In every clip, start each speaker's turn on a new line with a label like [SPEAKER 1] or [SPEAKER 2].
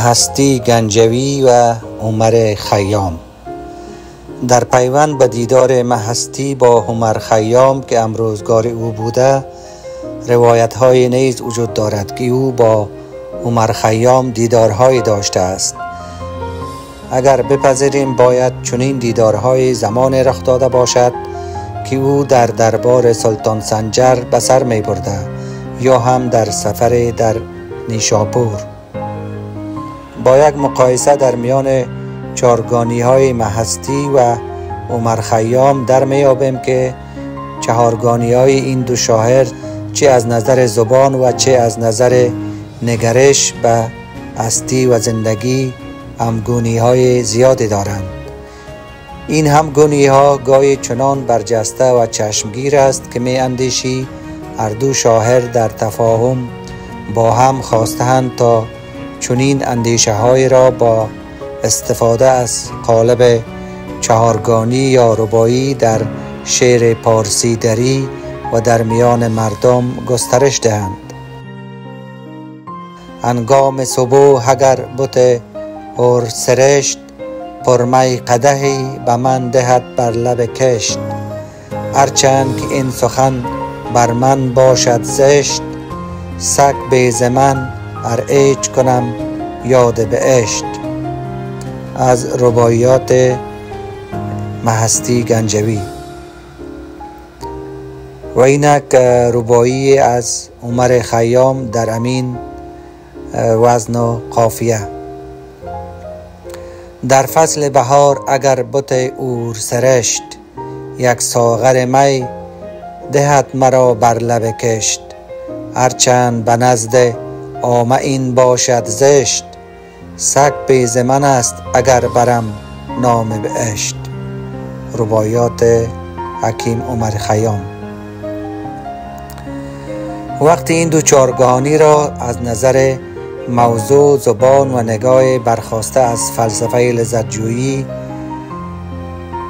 [SPEAKER 1] محستی گنجوی و عمر خیام. در پیوند به دیدار محستی با عمر خیام که امروزگار او بوده، روایت های نیز وجود دارد که او با عمر خیام دیدارهای داشته است. اگر بپذیریم باید چنین دیدارهای زمان رخ داده باشد که او در دربار سلطان سنجر به سر می برده یا هم در سفر در نیشاپور. با یک مقایسه در میان چهارگانی های محستی و عمر خیام در میابیم که چهارگانی های این دو شاعر چه از نظر زبان و چه از نظر نگرش به هستی و زندگی همگونی های زیادی دارند. این همگونی ها گاهی چنان برجسته و چشمگیر است که می اندیشی هر دو شاعر در تفاهم با هم خواستند تا چنین اندیشه های را با استفاده از قالب چهارگانی یا رباعی در شعر پارسی دری و در میان مردم گسترش دهند. هنگام صبح اگر بت اور سرشت، پرمی قدحی به من دهد بر لب کشت. هرچند که این سخن بر من باشد زشت، سگ بیز من ار ایچ کنم یاد بهشت. از رباعیات محستی گنجوی. و اینک رباعی از عمر خیام در امین وزن و قافیه. در فصل بهار اگر بت اور سرشت، یک ساغر می دهد مرا بر لب کشت. هرچند به نزد عامه این باشد زشت، سگ بیز من است اگر برم نام بهشت. رباعیات حکیم عمر خیام. وقتی این دو چهارگانی را از نظر موضوع، زبان و نگاه برخاسته از فلسفه لذت‌جویی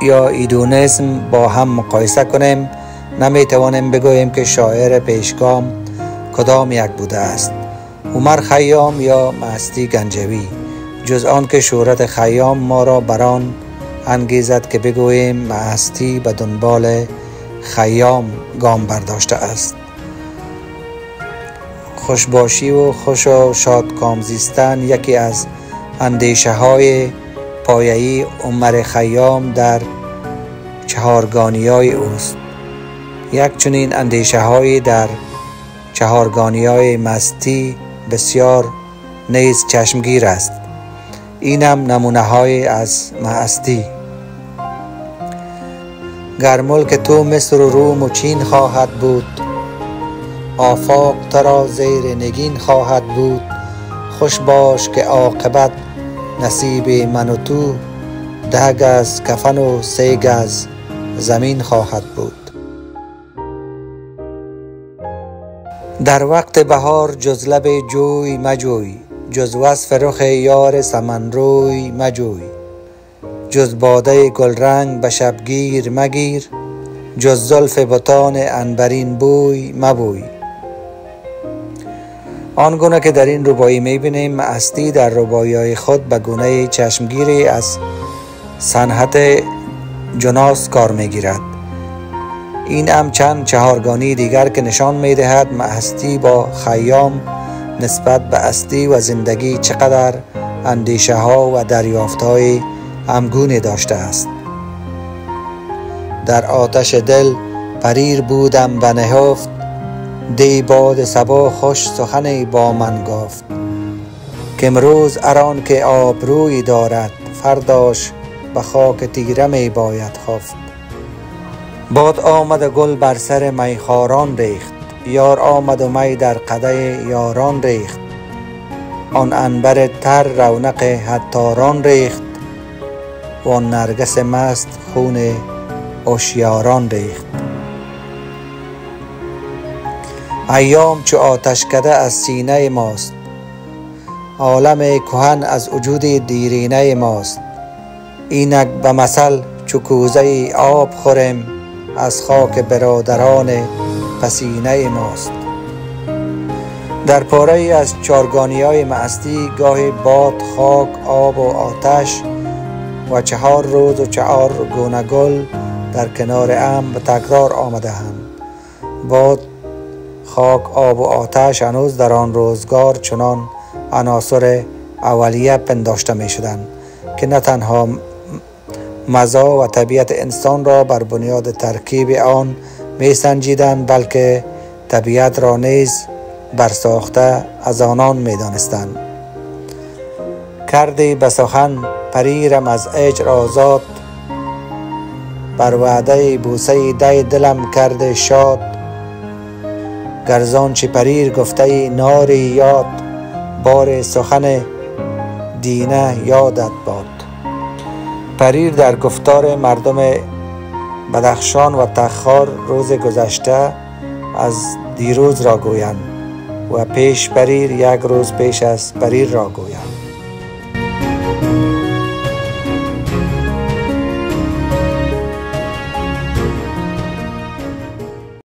[SPEAKER 1] یا ایدونیسم با هم مقایسه کنیم، نمیتوانیم بگوییم که شاعر پیشگام کدام یک بوده است، عمر خیام یا محستی گنجوی، جز آن که شهرت خیام ما را بران انگیزد که بگوییم محستی به دنبال خیام گام برداشته است. خوشباشی و خوش و شادکام زیستن یکی از اندیشه های پایه‌ای عمر خیام در چهارگانی های اوست. یک چنین اندیشه های در چهارگانی های محستی بسیار نیز چشمگیر است. اینم نمونه های از محستی. گر ملک تو مصر و روم و چین خواهد بود، آفاق ترا زیر نگین خواهد بود. خوش باش که عاقبت نصیب من و تو، 10 گز کفن و 3 گز زمین خواهد بود. در وقت بهار جز لب جوی مجوی، جز وصف رخ یار سمن روی مجوی. جز باده گلرنگ به شبگیر مگیر، جز زلف بتان عنبرین بوی مبوی. آنگونه که در این رباعی میبینیم، محستی در رباعی‌های خود به گونه چشمگیری از صنعت جناس کار میگیرد. این هم چند چهارگانی دیگر که نشان میدهد محستی با خیام نسبت به هستی و زندگی چقدر اندیشه ها و دریافت های همگونی داشته است. در آتش دل پریر بودم به نهفت، دی باد صبا خوش سخنی با من گفت. که امروز اران که آبرویی دارد، فرداش به خاک تیره می باید خفت. باد آمد گل بر سر میخواران ریخت، یار آمد و می در قده یاران ریخت. آن عنبر تر رونق عطاران ریخت، و آن نرگس مست خون هوشیاران ریخت. ایام چو آتشکده از سینه ماست، عالم کهن از وجود دیرینه ماست. اینک به مثل چو کوزه آب خوریم، از خاک برادران پسینه ماست. در پاره ای از چارگانی‌های معستی گاهی باد، خاک، آب و آتش و 4 روز و 4 گونه گل در کنار هم به تکرار آمده‌اند. باد، خاک، آب و آتش هنوز در آن روزگار چنان عناصر اولیه پنداشته می شدند که نه تنها مزا و طبیعت انسان را بر بنیاد ترکیب آن می سنجیدند، بلکه طبیعت را نیز برساخته از آنان می دانستند. کردی به سخن پریرم از اجر آزاد، بر وعده بوسه دی دلم کرده شاد. گرزان چی پریر گفته ناری یاد، بار سخن دینه یادت باد. پریر در گفتار مردم بدخشان و تخار روز گذشته از دیروز را گویند و پیش پریر 1 روز پیش از پریر را گویند.